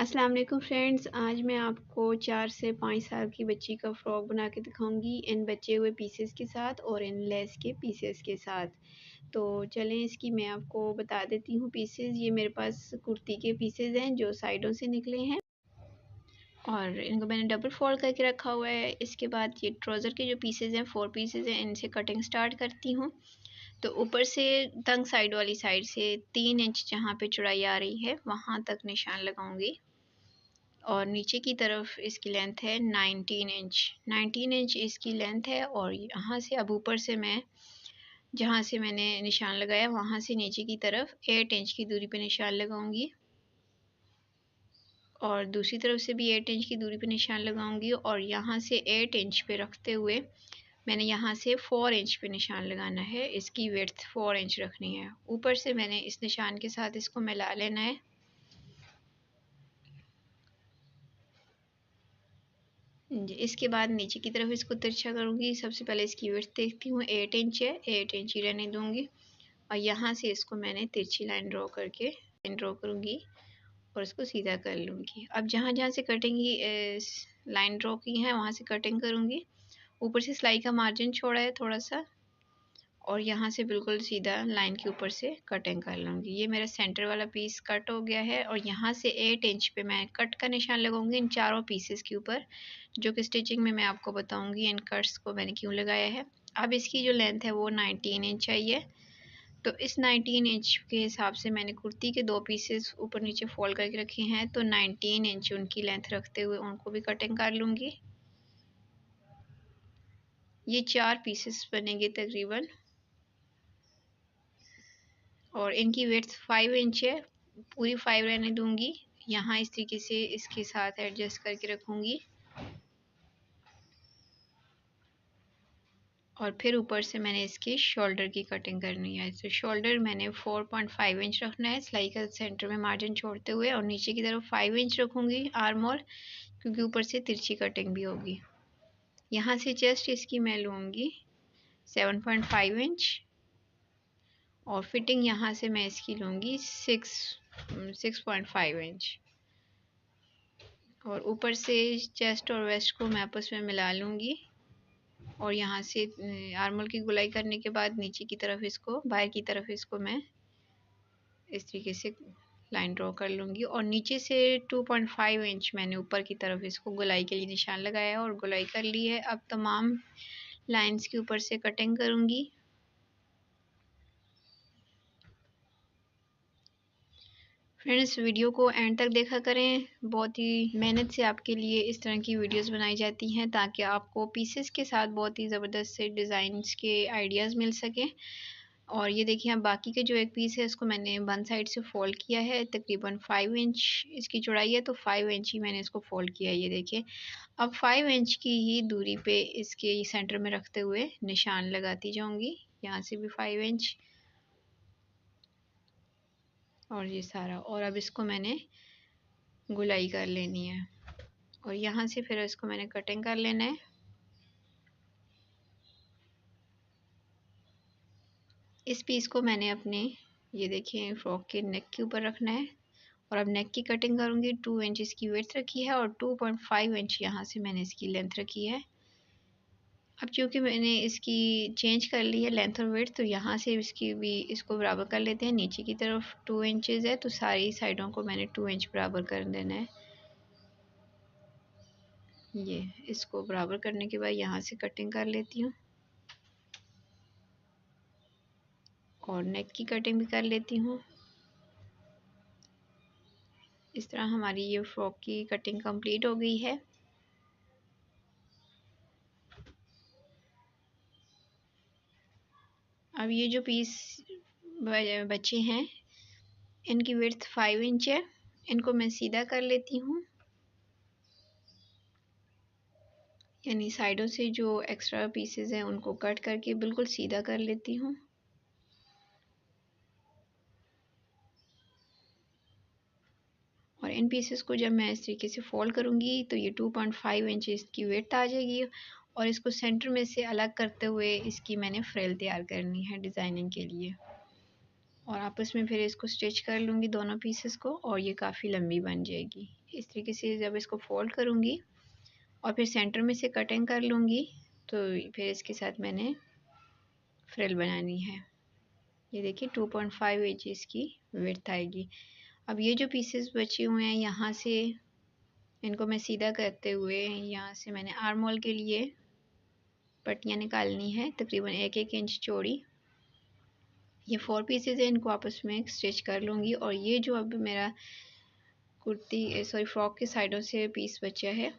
अस्सलाम वालेकुम फ्रेंड्स, आज मैं आपको 4 से 5 साल की बच्ची का फ़्रॉक बना के दिखाऊंगी इन बचे हुए पीसेस के साथ और इन लेस के पीसेस के साथ। तो चलें इसकी मैं आपको बता देती हूँ पीसेस। ये मेरे पास कुर्ती के पीसेस हैं जो साइडों से निकले हैं और इनको मैंने डबल फोल्ड करके रखा हुआ है। इसके बाद ये ट्राउज़र के जो पीसेस हैं 4 पीसेस हैं, इनसे कटिंग स्टार्ट करती हूँ। तो ऊपर से तंग साइड वाली साइड से 3 इंच जहाँ पे चौड़ाई आ रही है वहाँ तक निशान लगाऊंगी और नीचे की तरफ इसकी लेंथ है 19 इंच इसकी लेंथ है। और यहाँ से अब ऊपर से मैं जहाँ से मैंने निशान लगाया वहाँ से नीचे की तरफ 8 इंच की दूरी पे निशान लगाऊंगी और दूसरी तरफ से भी 8 इंच की दूरी पे निशान लगाऊंगी और यहाँ से 8 इंच पे रखते हुए मैंने यहाँ से 4 इंच पे निशान लगाना है। इसकी विड्थ 4 इंच रखनी है। ऊपर से मैंने इस निशान के साथ इसको मिला लेना है। इसके बाद नीचे की तरफ इसको तिरछा करूंगी। सबसे पहले इसकी विड्थ देखती हूँ, 8 इंच है, 8 इंच ही रहने दूंगी और यहाँ से इसको मैंने तिरछी लाइन ड्रॉ करूंगी और इसको सीधा कर लूंगी। अब जहाँ जहाँ से कटिंग लाइन ड्रॉ की है वहाँ से कटिंग करूंगी। ऊपर से सिलाई का मार्जिन छोड़ा है थोड़ा सा और यहाँ से बिल्कुल सीधा लाइन के ऊपर से कटिंग कर लूँगी। ये मेरा सेंटर वाला पीस कट हो गया है और यहाँ से 8 इंच पे मैं कट का निशान लगाऊंगी इन चारों पीसेस के ऊपर, जो कि स्टिचिंग में मैं आपको बताऊंगी इन कट्स को मैंने क्यों लगाया है। अब इसकी जो लेंथ है वो 19 इंच चाहिए। तो इस 19 इंच के हिसाब से मैंने कुर्ती के 2 पीसेस ऊपर नीचे फोल्ड करके रखे हैं, तो 19 इंच उनकी लेंथ रखते हुए उनको भी कटिंग कर लूँगी। ये 4 पीसेस बनेंगे तकरीबन और इनकी विड्थ 5 इंच है, पूरी 5 रहने दूंगी। यहाँ इस तरीके से इसके साथ एडजस्ट करके रखूंगी और फिर ऊपर से मैंने इसके शोल्डर की कटिंग करनी है। तो शोल्डर मैंने 4.5 इंच रखना है सिलाई का सेंटर में मार्जिन छोड़ते हुए और नीचे की तरफ 5 इंच रखूंगी आर्म होल, क्योंकि ऊपर से तिरछी कटिंग भी होगी। यहाँ से चेस्ट इसकी मैं लूँगी 7.5 इंच और फिटिंग यहाँ से मैं इसकी लूँगी 6.5 इंच और ऊपर से चेस्ट और वेस्ट को मैं आपस में मिला लूँगी और यहाँ से आर्मल की गुलाई करने के बाद नीचे की तरफ इसको बाहर की तरफ इसको मैं इस तरीके से लाइन ड्रॉ कर लूँगी और नीचे से 2.5 इंच मैंने ऊपर की तरफ इसको गुलाई के लिए निशान लगाया और गुलाई कर ली है। अब तमाम लाइंस के ऊपर से कटिंग करूँगी। फ्रेंड्स, वीडियो को एंड तक देखा करें। बहुत ही मेहनत से आपके लिए इस तरह की वीडियोस बनाई जाती हैं ताकि आपको पीसेस के साथ बहुत ही ज़बरदस्त से डिज़ाइंस के आइडियाज़ मिल सकें। और ये देखिए, अब बाकी के जो एक पीस है इसको मैंने वन साइड से फोल्ड किया है। तकरीबन 5 इंच इसकी चौड़ाई है, तो 5 इंच ही मैंने इसको फोल्ड किया है। ये देखिए, अब 5 इंच की ही दूरी पे इसके सेंटर में रखते हुए निशान लगाती जाऊँगी। यहाँ से भी 5 इंच और ये सारा, और अब इसको मैंने गुलाई कर लेनी है और यहाँ से फिर इसको मैंने कटिंग कर लेना है। इस पीस को मैंने अपने ये देखिए फ्रॉक के नेक के ऊपर रखना है और अब नेक की कटिंग करूँगी। 2 इंच इसकी विड्थ रखी है और 2.5 इंच यहाँ से मैंने इसकी लेंथ रखी है। अब चूँकि मैंने इसकी चेंज कर ली है लेंथ और विड्थ, तो यहाँ से इसकी भी इसको बराबर कर लेते हैं। नीचे की तरफ 2 इंचेस है, तो सारी साइडों को मैंने 2 इंच बराबर कर देना है। ये इसको बराबर करने के बाद यहाँ से कटिंग कर लेती हूँ और नेक की कटिंग भी कर लेती हूँ। इस तरह हमारी ये फ्रॉक की कटिंग कंप्लीट हो गई है। अब ये जो पीस बचे हैं इनकी विड्थ 5 इंच है, इनको मैं सीधा कर लेती हूँ, यानी साइडों से जो एक्स्ट्रा पीसेस हैं उनको कट करके बिल्कुल सीधा कर लेती हूँ। और इन पीसेस को जब मैं इस तरीके से फोल्ड करूँगी तो ये 2.5 इंच इसकी विड्थ आ जाएगी और इसको सेंटर में से अलग करते हुए इसकी मैंने फ्रिल तैयार करनी है डिज़ाइनिंग के लिए और आपस में फिर इसको स्टिच कर लूँगी दोनों पीसेस को और ये काफ़ी लंबी बन जाएगी। इस तरीके से जब इसको फोल्ड करूँगी और फिर सेंटर में से कटिंग कर लूँगी, तो फिर इसके साथ मैंने फ्रिल बनानी है। ये देखिए 2.5 इंच की विड्थ आएगी। अब ये जो पीसेस बचे हुए हैं यहाँ से इनको मैं सीधा करते हुए यहाँ से मैंने आर्म होल के लिए पट्टियाँ निकालनी है तकरीबन 1-1 इंच चौड़ी। ये 4 पीसेस है, इनको आपस में स्टिच कर लूँगी। और ये जो अब मेरा फ्रॉक के साइडों से पीस बचा है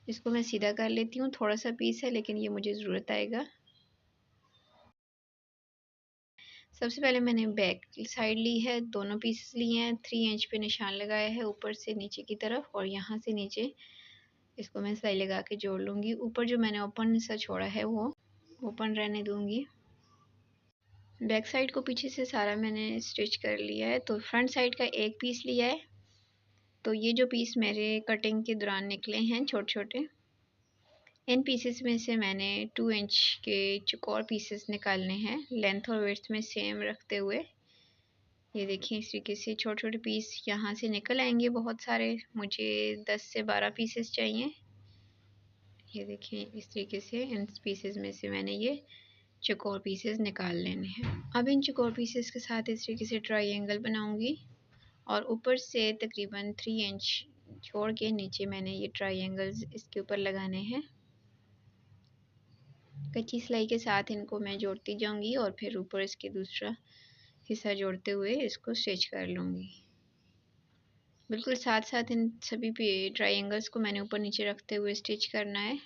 इसको मैं सीधा कर लेती हूँ। थोड़ा सा पीस है लेकिन ये मुझे ज़रूरत आएगा। सबसे पहले मैंने बैक साइड ली है, दोनों पीसेस लिए हैं, 3 इंच पे निशान लगाया है ऊपर से नीचे की तरफ, और यहाँ से नीचे इसको मैं सिलाई लगा के जोड़ लूँगी। ऊपर जो मैंने ओपन सा छोड़ा है वो ओपन रहने दूँगी। बैक साइड को पीछे से सारा मैंने स्टिच कर लिया है। तो फ्रंट साइड का एक पीस लिया है, तो ये जो पीस मेरे कटिंग के दौरान निकले हैं छोटे छोटे, इन पीसेस में से मैंने 2 इंच के चौकोर पीसेस निकालने हैं, लेंथ और विड्थ में सेम रखते हुए। ये देखिए इस तरीके से छोटे छोटे पीस यहाँ से निकल आएंगे बहुत सारे, मुझे 10 से 12 पीसेस चाहिए। ये देखिए इस तरीके से इन पीसेस में से मैंने ये चौकोर पीसेस निकाल लेने हैं। अब इन चौकोर पीसेस के साथ इस तरीके से ट्रायंगल बनाऊंगी और ऊपर से तकरीबन 3 इंच छोड़ के नीचे मैंने ये ट्रायंगल्स इसके ऊपर लगाने हैं। कच्ची सिलाई के साथ इनको मैं जोड़ती जाऊंगी और फिर ऊपर इसके दूसरा हिस्सा जोड़ते हुए इसको स्टिच कर लूँगी। बिल्कुल साथ साथ इन सभी ट्रायंगल्स को मैंने ऊपर नीचे रखते हुए स्टिच करना है।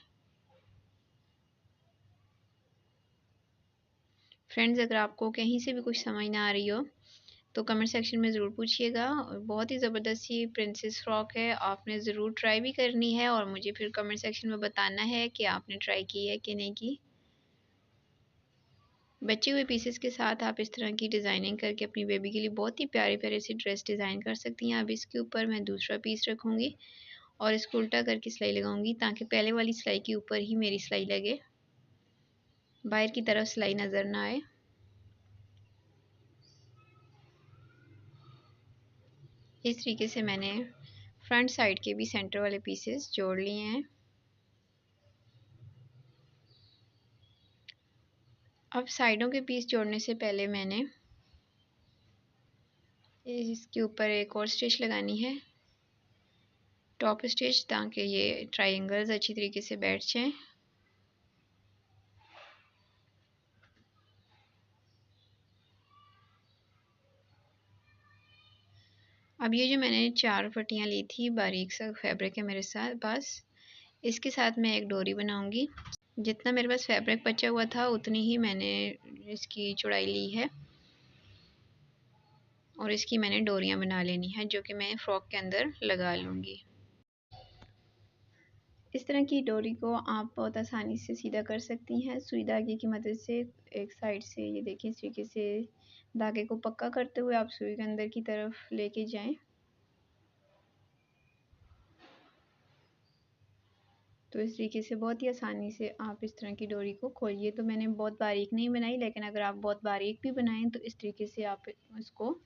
फ्रेंड्स, अगर आपको कहीं से भी कुछ समझ ना आ रही हो तो कमेंट सेक्शन में ज़रूर पूछिएगा। बहुत ही ज़बरदस्त ये प्रिंसेस फ्रॉक है, आपने ज़रूर ट्राई भी करनी है और मुझे फिर कमेंट सेक्शन में बताना है कि आपने ट्राई की है कि नहीं की। बचे हुए पीसेस के साथ आप इस तरह की डिज़ाइनिंग करके अपनी बेबी के लिए बहुत ही प्यारे प्यारे से ड्रेस डिज़ाइन कर सकती हैं। अब इसके ऊपर मैं दूसरा पीस रखूँगी और इसको उल्टा करके सिलाई लगाऊंगी ताकि पहले वाली सिलाई के ऊपर ही मेरी सिलाई लगे, बाहर की तरफ सिलाई नज़र ना आए। इस तरीके से मैंने फ्रंट साइड के भी सेंटर वाले पीसेस जोड़ लिए हैं। अब साइडों के पीस जोड़ने से पहले मैंने इसके ऊपर एक और स्टिच लगानी है, टॉप स्टिच, ताकि ये ट्रायंगल्स अच्छी तरीके से बैठ जाएं। अब ये जो मैंने 4 पट्टियाँ ली थी, बारीक सा फैब्रिक है मेरे साथ पास, इसके साथ मैं एक डोरी बनाऊंगी। जितना मेरे पास फैब्रिक बचा हुआ था उतनी ही मैंने इसकी चौड़ाई ली है और इसकी मैंने डोरियां बना लेनी है जो कि मैं फ्रॉक के अंदर लगा लूँगी। इस तरह की डोरी को आप बहुत आसानी से सीधा कर सकती हैं सुई धागे की मदद से। एक साइड से ये देखिए इस तरीके से धागे को पक्का करते हुए आप सुई के अंदर की तरफ लेके जाएं। तो इस तरीके से बहुत ही आसानी से आप इस तरह की डोरी को खोलिए। तो मैंने बहुत बारीक नहीं बनाई, लेकिन अगर आप बहुत बारीक भी बनाएं तो इस तरीके से आप इसको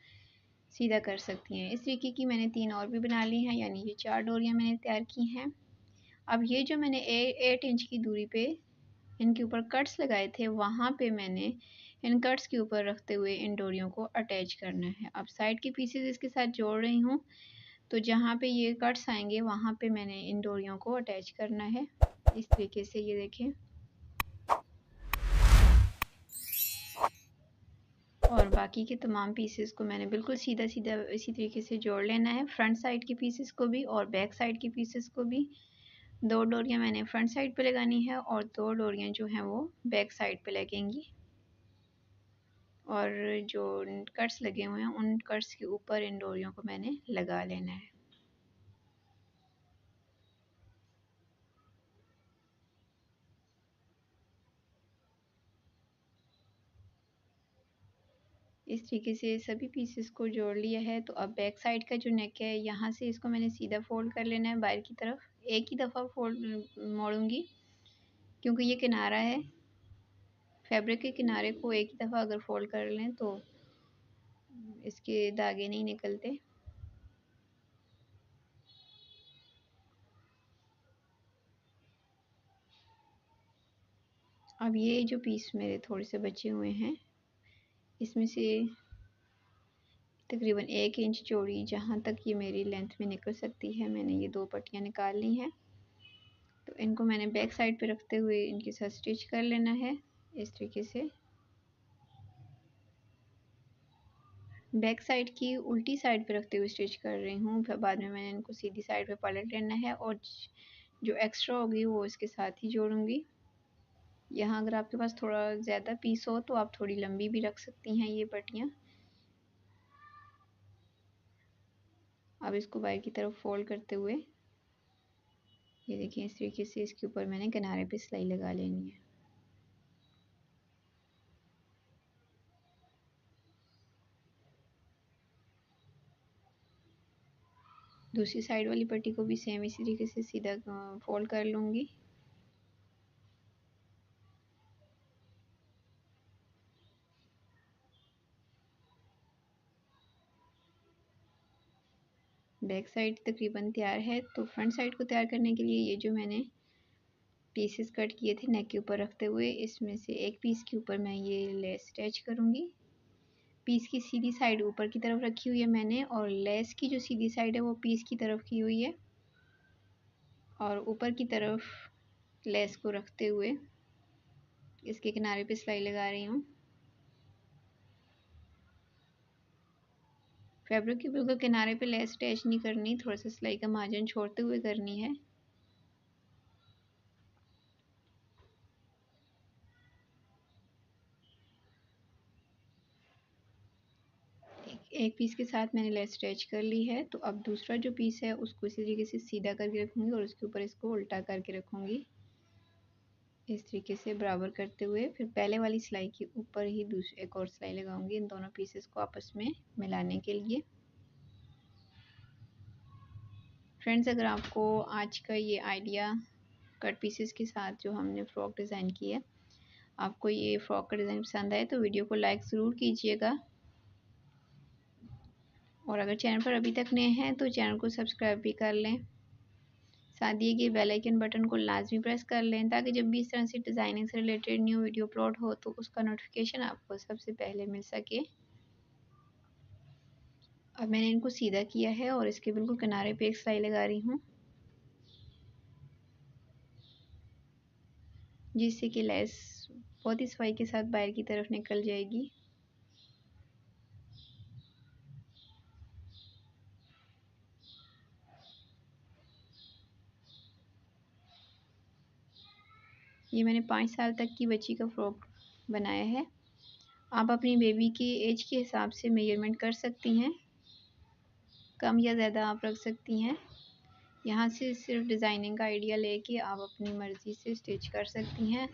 सीधा कर सकती हैं। इस तरीके की मैंने 3 और भी बना ली हैं, यानी ये 4 डोरियां मैंने तैयार की हैं। अब ये जो मैंने 8 इंच की दूरी पे इनके ऊपर कट्स लगाए थे, वहाँ पे मैंने इन कट्स के ऊपर रखते हुए इन डोरियों को अटैच करना है। अब साइड के पीसेस इसके साथ जोड़ रही हूँ, तो जहाँ पे ये कट्स आएंगे वहाँ पे मैंने इन डोरियों को अटैच करना है इस तरीके से। ये देखें, और बाकी के तमाम पीसेस को मैंने बिल्कुल सीधा सीधा इसी तरीके से जोड़ लेना है, फ्रंट साइड के पीसेस को भी और बैक साइड के पीसेस को भी। 2 डोरियां मैंने फ्रंट साइड पे लगानी है और 2 डोरियां जो हैं वो बैक साइड पे लगेंगी, और जो कट्स लगे हुए हैं उन कट्स के ऊपर इन डोरियों को मैंने लगा लेना है। इस तरीके से सभी पीसेस को जोड़ लिया है। तो अब बैक साइड का जो नेक है यहाँ से इसको मैंने सीधा फोल्ड कर लेना है बाहर की तरफ। एक ही दफ़ा फोल्ड मोड़ूंगी क्योंकि ये किनारा है, फैब्रिक के किनारे को एक ही दफ़ा अगर फोल्ड कर लें तो इसके धागे नहीं निकलते। अब ये जो पीस मेरे थोड़े से बचे हुए हैं, इसमें से तकरीबन 1 इंच चौड़ी जहाँ तक ये मेरी लेंथ में निकल सकती है, मैंने ये 2 पट्टियाँ निकाल ली हैं। तो इनको मैंने बैक साइड पे रखते हुए इनके साथ स्टिच कर लेना है इस तरीके से। बैक साइड की उल्टी साइड पे रखते हुए स्टिच कर रही हूँ, फिर बाद में मैंने इनको सीधी साइड पे पलट लेना है और जो एक्स्ट्रा होगी वो इसके साथ ही जोड़ूंगी। यहाँ अगर आपके पास थोड़ा ज़्यादा पीस हो तो आप थोड़ी लंबी भी रख सकती हैं ये पट्टियाँ। अब इसको बाहर की तरफ फोल्ड करते हुए ये देखिए इस तरीके से इसके ऊपर मैंने किनारे पे सिलाई लगा लेनी है। दूसरी साइड वाली पट्टी को भी सेम इसी तरीके से सीधा फोल्ड कर लूँगी। बैक साइड तकरीबन तैयार है, तो फ्रंट साइड को तैयार करने के लिए ये जो मैंने पीसेस कट किए थे नेक के ऊपर रखते हुए, इसमें से एक पीस के ऊपर मैं ये लेस अटैच करूँगी। पीस की सीधी साइड ऊपर की तरफ रखी हुई है मैंने, और लेस की जो सीधी साइड है वो पीस की तरफ की हुई है, और ऊपर की तरफ लेस को रखते हुए इसके किनारे पे सिलाई लगा रही हूँ। फैब्रिक के बिल्कुल किनारे पे लेस अटैच नहीं करनी, थोड़ा सा सिलाई का मार्जिन छोड़ते हुए करनी है। एक पीस के साथ मैंने लेस अटैच कर ली है, तो अब दूसरा जो पीस है उसको इसी तरीके से सीधा करके रखूँगी और उसके ऊपर इसको उल्टा करके रखूँगी इस तरीके से बराबर करते हुए। फिर पहले वाली सिलाई के ऊपर ही दूसरी एक और सिलाई लगाऊंगी इन दोनों पीसेस को आपस में मिलाने के लिए। फ्रेंड्स, अगर आपको आज का ये आइडिया कट पीसेस के साथ जो हमने फ्रॉक डिज़ाइन की है, आपको ये फ्रॉक का डिज़ाइन पसंद आए तो वीडियो को लाइक ज़रूर कीजिएगा, और अगर चैनल पर अभी तक नए हैं तो चैनल को सब्सक्राइब भी कर लें। साथ दिए गए बेल आइकन बटन को लाजमी प्रेस कर लें ताकि जब भी इस तरह से डिज़ाइनिंग से रिलेटेड न्यू वीडियो अपलोड हो तो उसका नोटिफिकेशन आपको सबसे पहले मिल सके। अब मैंने इनको सीधा किया है और इसके बिल्कुल किनारे पे एक सिलाई लगा रही हूँ, जिससे कि लेस बहुत ही सफाई के साथ बाहर की तरफ निकल जाएगी। ये मैंने 5 साल तक की बच्ची का फ्रॉक बनाया है। आप अपनी बेबी की एज के हिसाब से मेजरमेंट कर सकती हैं, कम या ज़्यादा आप रख सकती हैं। यहाँ से सिर्फ डिज़ाइनिंग का आइडिया लेके आप अपनी मर्ज़ी से स्टिच कर सकती हैं।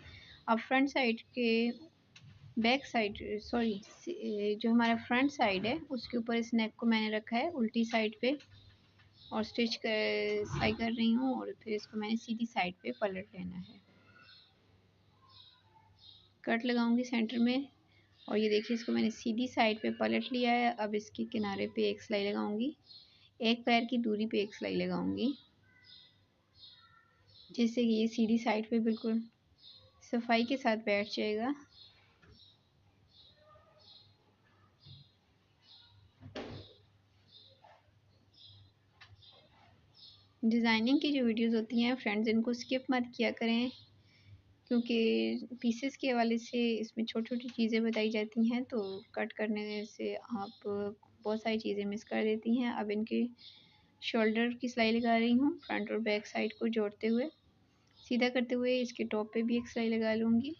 अब फ्रंट साइड के बैक साइड जो हमारा फ्रंट साइड है उसके ऊपर इस नेक को मैंने रखा है उल्टी साइड पे और स्टिच कर सिलाई कर रही हूँ, और फिर इसको मैंने सीधी साइड पे पलट लेना है। कट लगाऊंगी सेंटर में, और ये देखिए इसको मैंने सीधी साइड पे पलट लिया है। अब इसके किनारे पे एक सिलाई लगाऊंगी, एक पैर की दूरी पे एक सिलाई लगाऊंगी, जिससे कि ये सीधी साइड पे बिल्कुल सफाई के साथ बैठ जाएगा। डिज़ाइनिंग की जो वीडियोस होती हैं फ्रेंड्स, इनको स्किप मत किया करें, क्योंकि पीसेस के हवाले से इसमें छोटी छोटी चीज़ें बताई जाती हैं, तो कट करने से आप बहुत सारी चीज़ें मिस कर देती हैं। अब इनके शोल्डर की सिलाई लगा रही हूँ, फ्रंट और बैक साइड को जोड़ते हुए सीधा करते हुए इसके टॉप पे भी एक सिलाई लगा लूँगी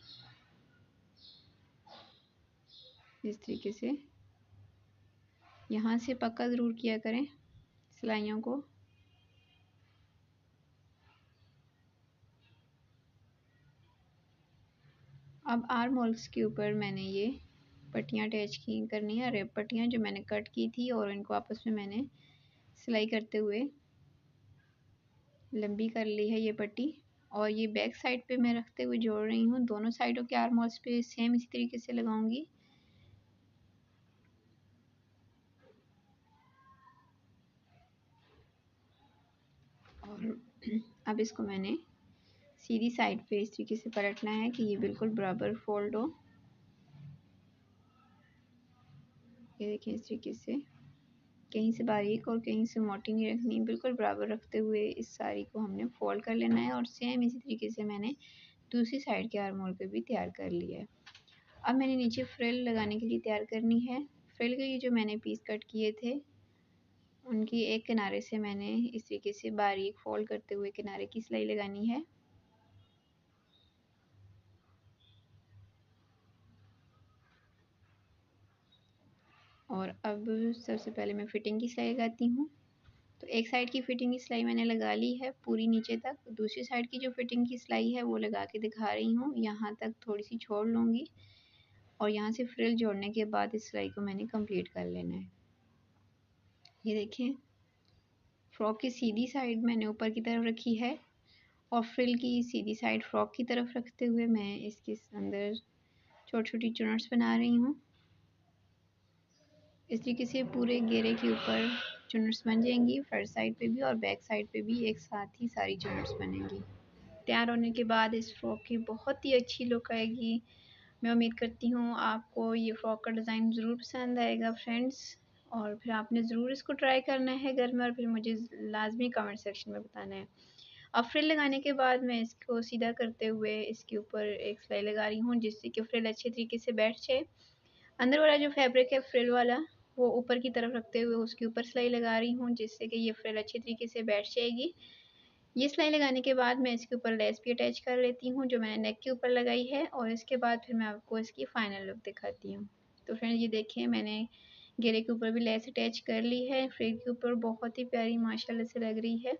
इस तरीके से। यहाँ से पक्का ज़रूर किया करें सिलाइयों को। अब आर्म होल्स के ऊपर मैंने ये पट्टियाँ अटैच की करनी है, रेप पट्टियाँ जो मैंने कट की थी, और इनको आपस में मैंने सिलाई करते हुए लंबी कर ली है ये पट्टी। और ये बैक साइड पे मैं रखते हुए जोड़ रही हूँ, दोनों साइडों के आर्म होल्स पे सेम इसी तरीके से लगाऊंगी। और अब इसको मैंने सीधी साइड पे इस तरीके से पलटना है कि ये बिल्कुल बराबर फोल्ड हो। ये देखिए इस तरीके से, कहीं से बारीक और कहीं से मोटी नहीं रखनी, बिल्कुल बराबर रखते हुए इस साड़ी को हमने फोल्ड कर लेना है। और सेम इसी तरीके से मैंने दूसरी साइड के आर्म होल पे भी तैयार कर लिया है। अब मैंने नीचे फ्रिल लगाने के लिए तैयार करनी है। फ्रिल के लिए जो मैंने पीस कट किए थे उनकी एक किनारे से मैंने इस तरीके से बारीक फोल्ड करते हुए किनारे की सिलाई लगानी है। और अब सबसे पहले मैं फिटिंग की सिलाई लगाती हूँ। तो एक साइड की फिटिंग की सिलाई मैंने लगा ली है पूरी नीचे तक। दूसरी साइड की जो फिटिंग की सिलाई है वो लगा के दिखा रही हूँ। यहाँ तक थोड़ी सी छोड़ लूँगी और यहाँ से फ्रिल जोड़ने के बाद इस सिलाई को मैंने कंप्लीट कर लेना है। ये देखिए फ्रॉक की सीधी साइड मैंने ऊपर की तरफ रखी है और फ्रिल की सीधी साइड फ्रॉक की तरफ रखते हुए मैं इसके अंदर छोटी छोटी चुनट्स बना रही हूँ। इस तरीके से पूरे घेरे के ऊपर चुनट्स बन जाएंगी, फ्रंट साइड पे भी और बैक साइड पे भी एक साथ ही सारी चुनट्स बनेंगी। तैयार होने के बाद इस फ्रॉक की बहुत ही अच्छी लुक आएगी। मैं उम्मीद करती हूँ आपको ये फ्रॉक का डिज़ाइन ज़रूर पसंद आएगा फ्रेंड्स, और फिर आपने ज़रूर इसको ट्राई करना है घर में और फिर मुझे लाजमी कमेंट सेक्शन में बताना है। अब फ्रिल लगाने के बाद मैं इसको सीधा करते हुए इसके ऊपर एक सिलाई लगा रही हूँ जिससे कि फ्रिल अच्छे तरीके से बैठ जाए। अंदर वाला जो फैब्रिक है फ्रिल वाला वो ऊपर की तरफ रखते हुए उसके ऊपर सिलाई लगा रही हूँ जिससे कि ये फ्रिल अच्छे तरीके से बैठ जाएगी। ये सिलाई लगाने के बाद मैं इसके ऊपर लेस भी अटैच कर लेती हूँ जो मैंने नेक के ऊपर लगाई है, और इसके बाद फिर मैं आपको इसकी फाइनल लुक दिखाती हूँ। तो फ्रेंड्स ये देखिए मैंने घेरे के ऊपर भी लेस अटैच कर ली है, फ्रिल के ऊपर बहुत ही प्यारी माशाल्लाह से लग रही है।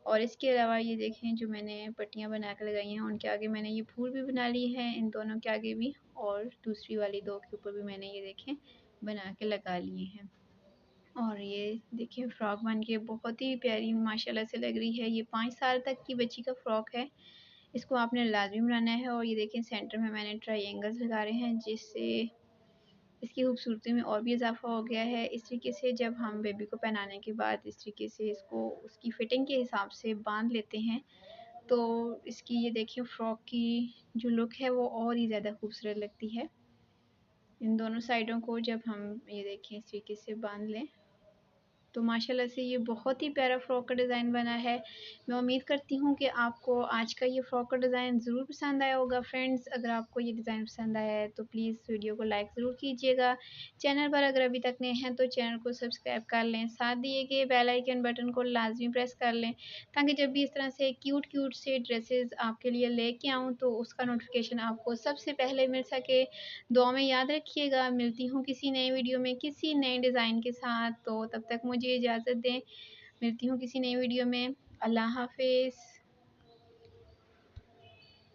और इसके अलावा ये देखें जो मैंने पट्टियाँ बना कर लगाई हैं उनके आगे मैंने ये फूल भी बना ली है, इन दोनों के आगे भी, और दूसरी वाली दो के ऊपर भी मैंने ये देखें बना के लगा लिए हैं। और ये देखिए फ्रॉक बन के बहुत ही प्यारी माशाल्लाह से लग रही है। ये 5 साल तक की बच्ची का फ्रॉक है, इसको आपने लाजमी बनाना है। और ये देखें सेंटर में मैंने ट्रायंगल्स लगा रहे हैं जिससे इसकी खूबसूरती में और भी इजाफा हो गया है। इस तरीके से जब हम बेबी को पहनाने के बाद इस तरीके से इसको उसकी फिटिंग के हिसाब से बांध लेते हैं तो इसकी ये देखिए फ्रॉक की जो लुक है वो और ही ज़्यादा खूबसूरत लगती है। इन दोनों साइडों को जब हम ये देखें इस तरीके से बांध लें तो माशाल्लाह से ये बहुत ही प्यारा फ़्रॉक का डिज़ाइन बना है। मैं उम्मीद करती हूँ कि आपको आज का ये फ़्रॉक का डिज़ाइन ज़रूर पसंद आया होगा फ्रेंड्स। अगर आपको ये डिज़ाइन पसंद आया है तो प्लीज़ वीडियो को लाइक ज़रूर कीजिएगा। चैनल पर अगर अभी तक नए हैं तो चैनल को सब्सक्राइब कर लें, साथ दिए गए बेल आइकन बटन को लाजमी प्रेस कर लें ताकि जब भी इस तरह से क्यूट क्यूट से ड्रेसेस आपके लिए लेके आऊँ तो उसका नोटिफिकेशन आपको सबसे पहले मिल सके। दुआ में याद रखिएगा। मिलती हूँ किसी नए वीडियो में किसी नए डिज़ाइन के साथ, तो तब तक मुझे इजाज़त दें। मिलती हूँ किसी नई वीडियो में। अल्लाह हाफ़िज़।